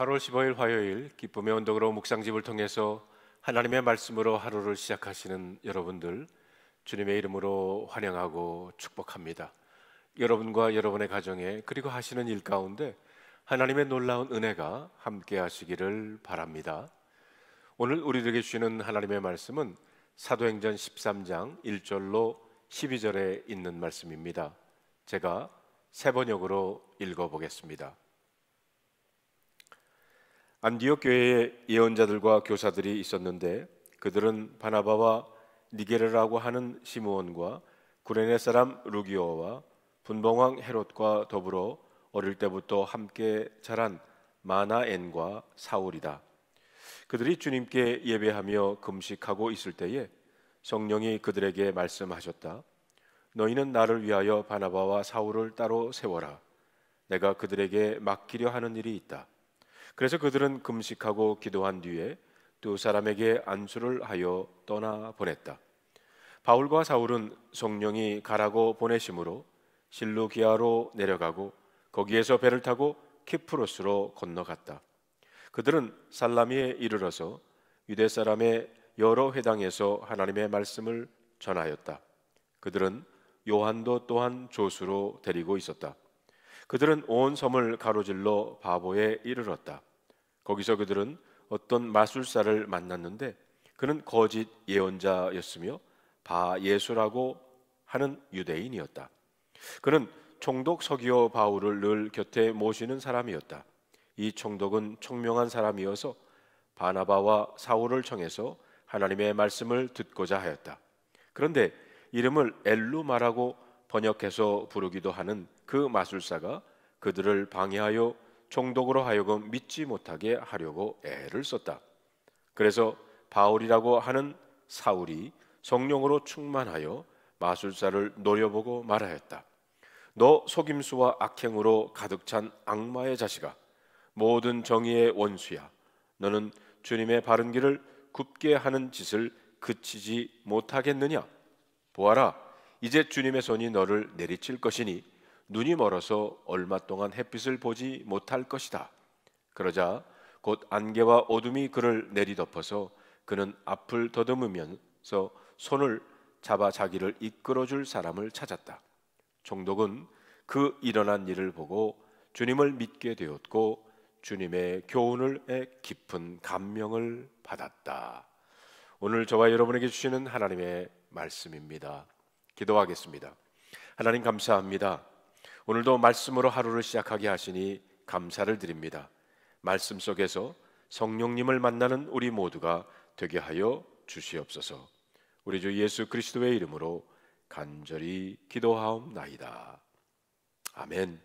8월 15일 화요일 기쁨의 언덕으로 묵상집을 통해서 하나님의 말씀으로 하루를 시작하시는 여러분들 주님의 이름으로 환영하고 축복합니다. 여러분과 여러분의 가정에 그리고 하시는 일 가운데 하나님의 놀라운 은혜가 함께 하시기를 바랍니다. 오늘 우리들에게 주시는 하나님의 말씀은 사도행전 13장 1절로 12절에 있는 말씀입니다. 제가 세 번역으로 읽어보겠습니다. 안디옥 교회에 예언자들과 교사들이 있었는데 그들은 바나바와 니게르라고 하는 시므온과 구레네 사람 루기오와 분봉왕 헤롯과 더불어 어릴 때부터 함께 자란 마나엔과 사울이다. 그들이 주님께 예배하며 금식하고 있을 때에 성령이 그들에게 말씀하셨다. 너희는 나를 위하여 바나바와 사울을 따로 세워라. 내가 그들에게 맡기려 하는 일이 있다. 그래서 그들은 금식하고 기도한 뒤에 두 사람에게 안수를 하여 떠나 보냈다. 바울과 사울은 성령이 가라고 보내심으로 실루기아로 내려가고 거기에서 배를 타고 키프로스로 건너갔다. 그들은 살라미에 이르러서 유대 사람의 여러 회당에서 하나님의 말씀을 전하였다. 그들은 요한도 또한 조수로 데리고 있었다. 그들은 온 섬을 가로질러 바보에 이르렀다. 거기서 그들은 어떤 마술사를 만났는데 그는 거짓 예언자였으며 바예수라고 하는 유대인이었다. 그는 총독 서기오 바울을 늘 곁에 모시는 사람이었다. 이 총독은 총명한 사람이어서 바나바와 사울을 청해서 하나님의 말씀을 듣고자 하였다. 그런데 이름을 엘루마라고 번역해서 부르기도 하는 그 마술사가 그들을 방해하여 총독으로 하여금 믿지 못하게 하려고 애를 썼다. 그래서 바울이라고 하는 사울이 성령으로 충만하여 마술사를 노려보고 말하였다. 너 속임수와 악행으로 가득 찬 악마의 자식아, 모든 정의의 원수야. 너는 주님의 바른 길을 굽게 하는 짓을 그치지 못하겠느냐? 보아라, 이제 주님의 손이 너를 내리칠 것이니 눈이 멀어서 얼마 동안 햇빛을 보지 못할 것이다. 그러자 곧 안개와 어둠이 그를 내리덮어서 그는 앞을 더듬으면서 손을 잡아 자기를 이끌어줄 사람을 찾았다. 총독은 그 일어난 일을 보고 주님을 믿게 되었고 주님의 교훈에 깊은 감명을 받았다. 오늘 저와 여러분에게 주시는 하나님의 말씀입니다. 기도하겠습니다. 하나님 감사합니다. 오늘도 말씀으로 하루를 시작하게 하시니 감사를 드립니다. 말씀 속에서 성령님을 만나는 우리 모두가 되게 하여 주시옵소서. 우리 주 예수 그리스도의 이름으로 간절히 기도하옵나이다. 아멘.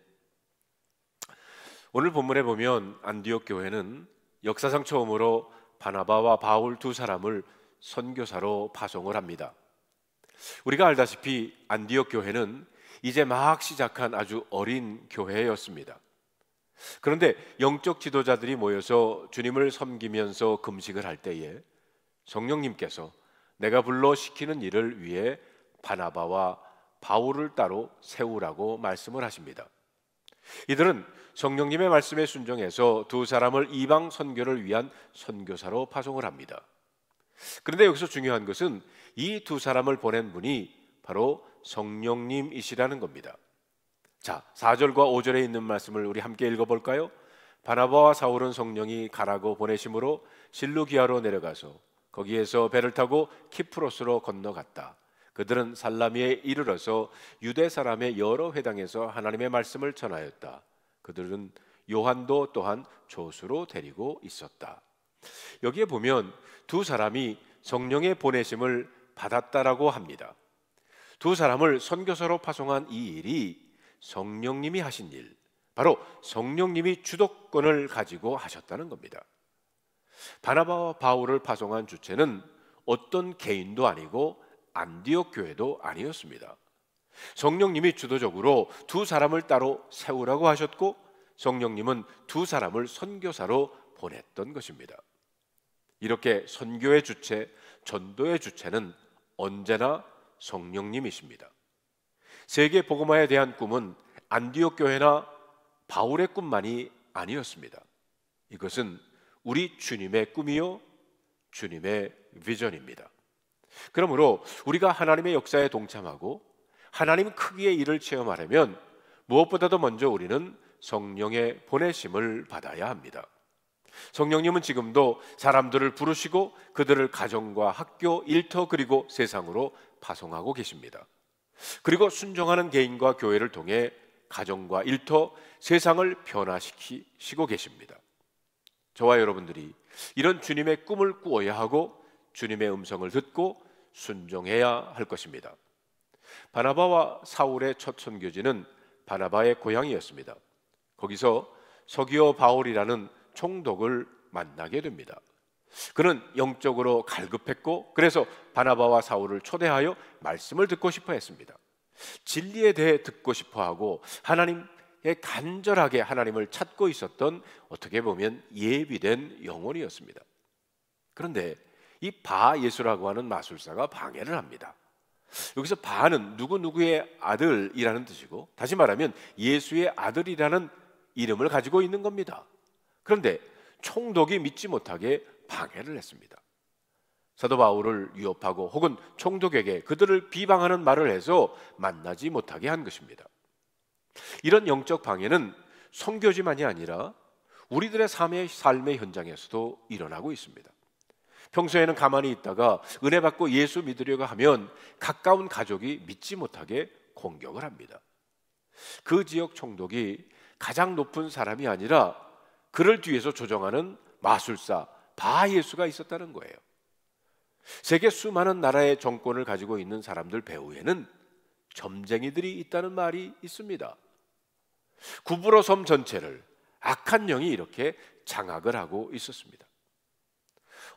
오늘 본문에 보면 안디옥 교회는 역사상 처음으로 바나바와 바울 두 사람을 선교사로 파송을 합니다. 우리가 알다시피 안디옥 교회는 이제 막 시작한 아주 어린 교회였습니다. 그런데 영적 지도자들이 모여서 주님을 섬기면서 금식을 할 때에 성령님께서 내가 불러 시키는 일을 위해 바나바와 바울을 따로 세우라고 말씀을 하십니다. 이들은 성령님의 말씀에 순종해서 두 사람을 이방 선교를 위한 선교사로 파송을 합니다. 그런데 여기서 중요한 것은 이 두 사람을 보낸 분이 바로 성령님이시라는 겁니다. 자, 4절과 5절에 있는 말씀을 우리 함께 읽어볼까요? 바나바와 사울은 성령이 가라고 보내심으로 실루기아로 내려가서 거기에서 배를 타고 키프로스로 건너갔다. 그들은 살라미에 이르러서 유대 사람의 여러 회당에서 하나님의 말씀을 전하였다. 그들은 요한도 또한 조수로 데리고 있었다. 여기에 보면 두 사람이 성령의 보내심을 받았다라고 합니다. 두 사람을 선교사로 파송한 이 일이 성령님이 하신 일, 바로 성령님이 주도권을 가지고 하셨다는 겁니다. 바나바와 바울을 파송한 주체는 어떤 개인도 아니고 안디옥 교회도 아니었습니다. 성령님이 주도적으로 두 사람을 따로 세우라고 하셨고 성령님은 두 사람을 선교사로 보냈던 것입니다. 이렇게 선교의 주체, 전도의 주체는 언제나 성령님이십니다. 세계 복음화에 대한 꿈은 안디옥 교회나 바울의 꿈만이 아니었습니다. 이것은 우리 주님의 꿈이요 주님의 비전입니다. 그러므로 우리가 하나님의 역사에 동참하고 하나님 크기의 일을 체험하려면 무엇보다도 먼저 우리는 성령의 보내심을 받아야 합니다. 성령님은 지금도 사람들을 부르시고 그들을 가정과 학교, 일터 그리고 세상으로 파송하고 계십니다. 그리고 순종하는 개인과 교회를 통해 가정과 일터, 세상을 변화시키시고 계십니다. 저와 여러분들이 이런 주님의 꿈을 꾸어야 하고 주님의 음성을 듣고 순종해야 할 것입니다. 바나바와 사울의 첫 선교지는 바나바의 고향이었습니다. 거기서 서기오 바울이라는 총독을 만나게 됩니다. 그는 영적으로 갈급했고 그래서 바나바와 사울을 초대하여 말씀을 듣고 싶어 했습니다. 진리에 대해 듣고 싶어 하고 하나님의 간절하게 하나님을 찾고 있었던 어떻게 보면 예비된 영혼이었습니다. 그런데 이 바 예수라고 하는 마술사가 방해를 합니다. 여기서 바는 누구누구의 아들이라는 뜻이고 다시 말하면 예수의 아들이라는 이름을 가지고 있는 겁니다. 그런데 총독이 믿지 못하게 방해를 했습니다. 사도 바울을 위협하고 혹은 총독에게 그들을 비방하는 말을 해서 만나지 못하게 한 것입니다. 이런 영적 방해는 선교지만이 아니라 우리들의 삶의 현장에서도 일어나고 있습니다. 평소에는 가만히 있다가 은혜 받고 예수 믿으려고 하면 가까운 가족이 믿지 못하게 공격을 합니다. 그 지역 총독이 가장 높은 사람이 아니라 그를 뒤에서 조정하는 마술사 바 예수가 있었다는 거예요. 세계 수많은 나라의 정권을 가지고 있는 사람들 배후에는 점쟁이들이 있다는 말이 있습니다. 구브로 섬 전체를 악한 영이 이렇게 장악을 하고 있었습니다.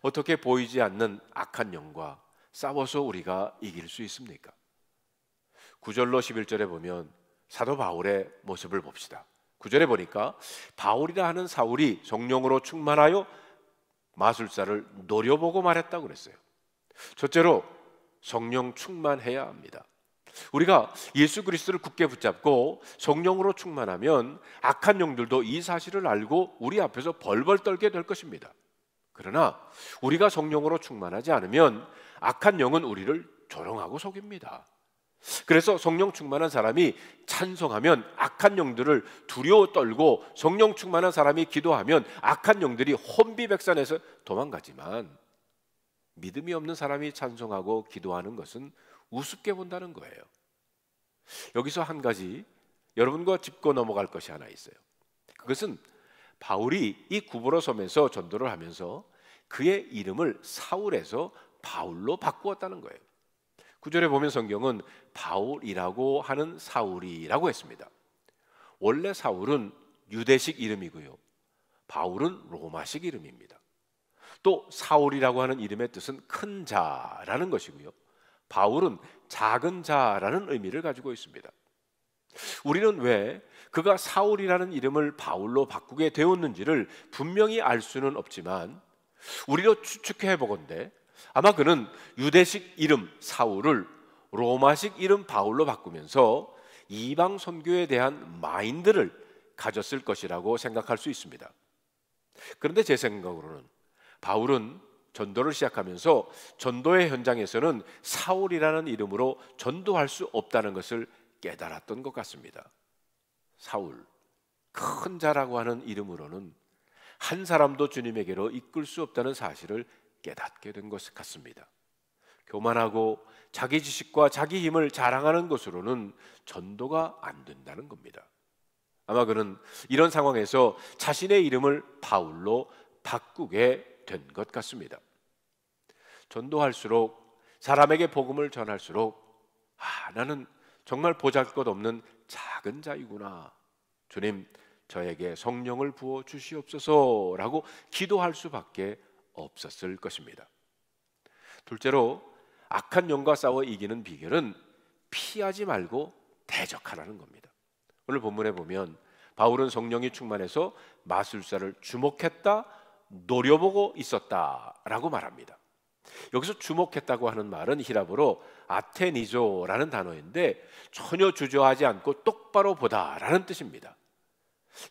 어떻게 보이지 않는 악한 영과 싸워서 우리가 이길 수 있습니까? 9절로 11절에 보면 사도 바울의 모습을 봅시다. 9절에 보니까 바울이라 하는 사울이 성령으로 충만하여 마술사를 노려보고 말했다고 그랬어요. 첫째로 성령 충만해야 합니다. 우리가 예수 그리스도를 굳게 붙잡고 성령으로 충만하면 악한 영들도 이 사실을 알고 우리 앞에서 벌벌 떨게 될 것입니다. 그러나 우리가 성령으로 충만하지 않으면 악한 영은 우리를 조롱하고 속입니다. 그래서 성령 충만한 사람이 찬송하면 악한 영들을 두려워 떨고 성령 충만한 사람이 기도하면 악한 영들이 혼비백산해서 도망가지만 믿음이 없는 사람이 찬송하고 기도하는 것은 우습게 본다는 거예요. 여기서 한 가지 여러분과 짚고 넘어갈 것이 하나 있어요. 그것은 바울이 이 구브로 섬에서 전도를 하면서 그의 이름을 사울에서 바울로 바꾸었다는 거예요. 9절에 보면 성경은 바울이라고 하는 사울이라고 했습니다. 원래 사울은 유대식 이름이고요, 바울은 로마식 이름입니다. 또 사울이라고 하는 이름의 뜻은 큰 자라는 것이고요, 바울은 작은 자라는 의미를 가지고 있습니다. 우리는 왜 그가 사울이라는 이름을 바울로 바꾸게 되었는지를 분명히 알 수는 없지만 우리로 추측해 보건대 아마 그는 유대식 이름 사울을 로마식 이름 바울로 바꾸면서 이방 선교에 대한 마인드를 가졌을 것이라고 생각할 수 있습니다. 그런데 제 생각으로는 바울은 전도를 시작하면서 전도의 현장에서는 사울이라는 이름으로 전도할 수 없다는 것을 깨달았던 것 같습니다. 사울, 큰 자라고 하는 이름으로는 한 사람도 주님에게로 이끌 수 없다는 사실을 깨닫게 된 것 같습니다. 교만하고 자기 지식과 자기 힘을 자랑하는 것으로는 전도가 안 된다는 겁니다. 아마 그는 이런 상황에서 자신의 이름을 바울로 바꾸게 된 것 같습니다. 전도할수록, 사람에게 복음을 전할수록 나는 정말 보잘것없는 작은 자이구나, 주님 저에게 성령을 부어 주시옵소서라고 기도할 수밖에 없었을 것입니다. 둘째로 악한 영과 싸워 이기는 비결은 피하지 말고 대적하라는 겁니다. 오늘 본문에 보면 바울은 성령이 충만해서 마술사를 주목했다, 노려보고 있었다라고 말합니다. 여기서 주목했다고 하는 말은 히라보로 아테니조라는 단어인데 전혀 주저하지 않고 똑바로 보다라는 뜻입니다.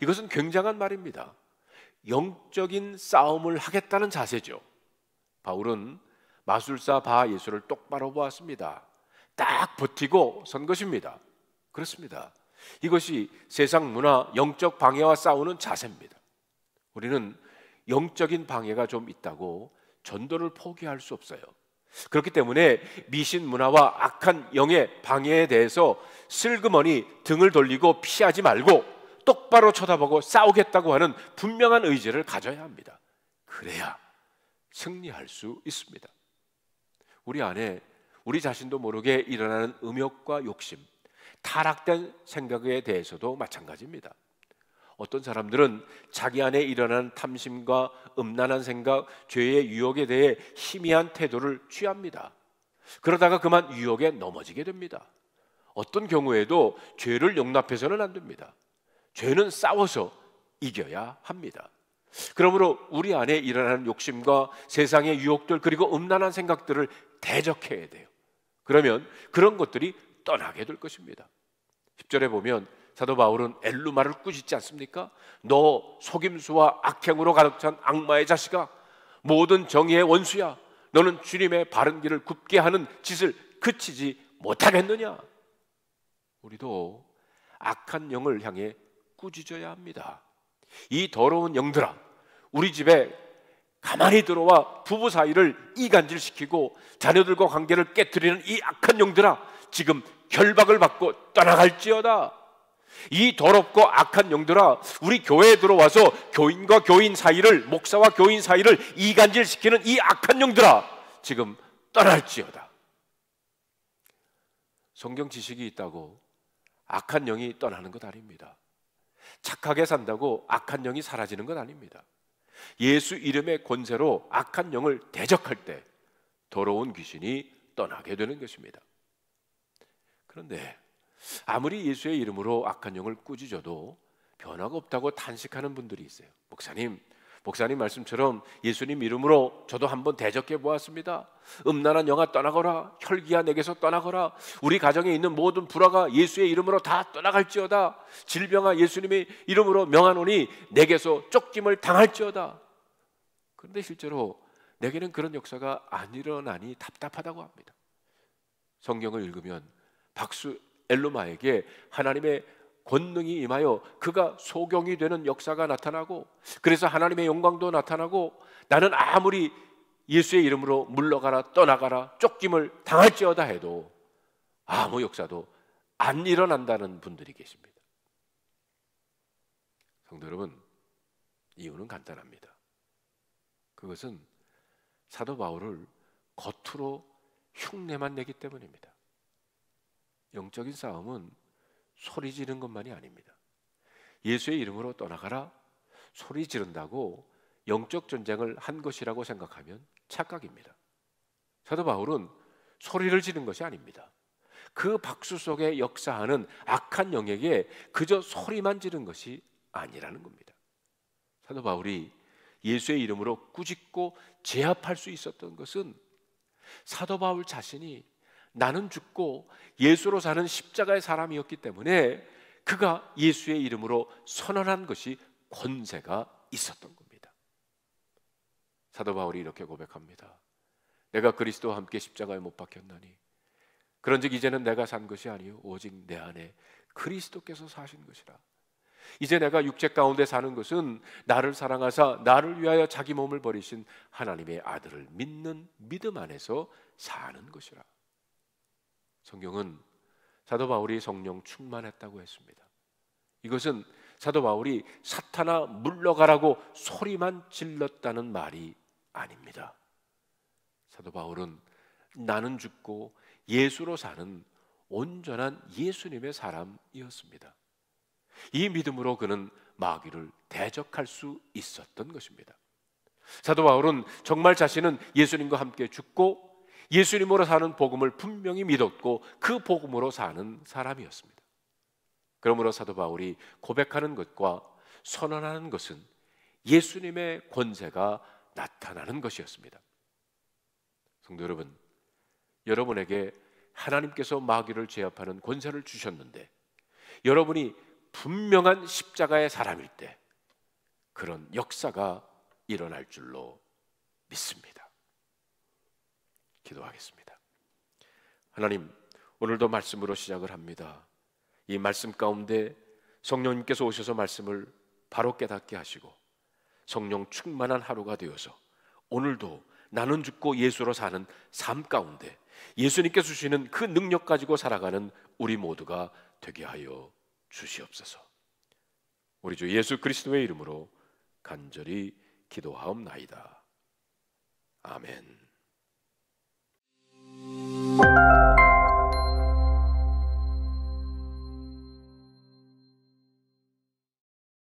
이것은 굉장한 말입니다. 영적인 싸움을 하겠다는 자세죠. 바울은 마술사 바 예수를 똑바로 보았습니다. 딱 버티고 선 것입니다. 그렇습니다. 이것이 세상 문화, 영적 방해와 싸우는 자세입니다. 우리는 영적인 방해가 좀 있다고 전도를 포기할 수 없어요. 그렇기 때문에 미신 문화와 악한 영의 방해에 대해서 슬그머니 등을 돌리고 피하지 말고 똑바로 쳐다보고 싸우겠다고 하는 분명한 의지를 가져야 합니다. 그래야 승리할 수 있습니다. 우리 안에 우리 자신도 모르게 일어나는 음욕과 욕심, 타락된 생각에 대해서도 마찬가지입니다. 어떤 사람들은 자기 안에 일어나는 탐심과 음란한 생각, 죄의 유혹에 대해 희미한 태도를 취합니다. 그러다가 그만 유혹에 넘어지게 됩니다. 어떤 경우에도 죄를 용납해서는 안 됩니다. 죄는 싸워서 이겨야 합니다. 그러므로 우리 안에 일어나는 욕심과 세상의 유혹들, 그리고 음란한 생각들을 대적해야 돼요. 그러면 그런 것들이 떠나게 될 것입니다. 10절에 보면 사도 바울은 엘루마를 꾸짖지 않습니까? 너 속임수와 악행으로 가득 찬 악마의 자식아, 모든 정의의 원수야, 너는 주님의 바른 길을 굽게 하는 짓을 그치지 못하겠느냐? 우리도 악한 영을 향해 꾸짖어야 합니다. 이 더러운 영들아, 우리 집에 가만히 들어와 부부 사이를 이간질시키고 자녀들과 관계를 깨트리는 이 악한 영들아, 지금 결박을 받고 떠나갈지어다. 이 더럽고 악한 영들아, 우리 교회에 들어와서 교인과 교인 사이를, 목사와 교인 사이를 이간질시키는 이 악한 영들아, 지금 떠날지어다. 성경 지식이 있다고 악한 영이 떠나는 것 아닙니다. 착하게 산다고 악한 영이 사라지는 것 아닙니다. 예수 이름의 권세로 악한 영을 대적할 때 더러운 귀신이 떠나게 되는 것입니다. 그런데 아무리 예수의 이름으로 악한 영을 꾸짖어도 변화가 없다고 탄식하는 분들이 있어요. 목사님 말씀처럼 예수님 이름으로 저도 한번 대적해 보았습니다. 음란한 영아 떠나거라, 혈기야 내게서 떠나거라, 우리 가정에 있는 모든 불화가 예수의 이름으로 다 떠나갈지어다, 질병아 예수님의 이름으로 명하노니 내게서 쫓김을 당할지어다. 그런데 실제로 내게는 그런 역사가 안 일어나니 답답하다고 합니다. 성경을 읽으면 박수 엘루마에게 하나님의 권능이 임하여 그가 소경이 되는 역사가 나타나고, 그래서 하나님의 영광도 나타나고, 나는 아무리 예수의 이름으로 물러가라, 떠나가라, 쫓김을 당할지어다 해도 아무 역사도 안 일어난다는 분들이 계십니다. 성도 여러분, 이유는 간단합니다. 그것은 사도 바울을 겉으로 흉내만 내기 때문입니다. 영적인 싸움은 소리 지르는 것만이 아닙니다. 예수의 이름으로 떠나가라 소리 지른다고 영적 전쟁을 한 것이라고 생각하면 착각입니다. 사도 바울은 소리를 지른 것이 아닙니다. 그 박수 속에 역사하는 악한 영에게 그저 소리만 지른 것이 아니라는 겁니다. 사도 바울이 예수의 이름으로 꾸짖고 제압할 수 있었던 것은 사도 바울 자신이 나는 죽고 예수로 사는 십자가의 사람이었기 때문에 그가 예수의 이름으로 선언한 것이 권세가 있었던 겁니다. 사도 바울이 이렇게 고백합니다. 내가 그리스도와 함께 십자가에 못 박혔나니 그런즉 이제는 내가 산 것이 아니요 오직 내 안에 그리스도께서 사신 것이라. 이제 내가 육체 가운데 사는 것은 나를 사랑하사 나를 위하여 자기 몸을 버리신 하나님의 아들을 믿는 믿음 안에서 사는 것이라. 성경은 사도 바울이 성령 충만했다고 했습니다. 이것은 사도 바울이 사탄아 물러가라고 소리만 질렀다는 말이 아닙니다. 사도 바울은 나는 죽고 예수로 사는 온전한 예수님의 사람이었습니다. 이 믿음으로 그는 마귀를 대적할 수 있었던 것입니다. 사도 바울은 정말 자신은 예수님과 함께 죽고 예수님으로 사는 복음을 분명히 믿었고 그 복음으로 사는 사람이었습니다. 그러므로 사도 바울이 고백하는 것과 선언하는 것은 예수님의 권세가 나타나는 것이었습니다. 성도 여러분, 여러분에게 하나님께서 마귀를 제압하는 권세를 주셨는데 여러분이 분명한 십자가의 사람일 때 그런 역사가 일어날 줄로 믿습니다. 기도하겠습니다. 하나님, 오늘도 말씀으로 시작을 합니다. 이 말씀 가운데 성령님께서 오셔서 말씀을 바로 깨닫게 하시고 성령 충만한 하루가 되어서 오늘도 나는 죽고 예수로 사는 삶 가운데 예수님께서 주시는 그 능력 가지고 살아가는 우리 모두가 되게 하여 주시옵소서. 우리 주 예수 그리스도의 이름으로 간절히 기도하옵나이다. 아멘.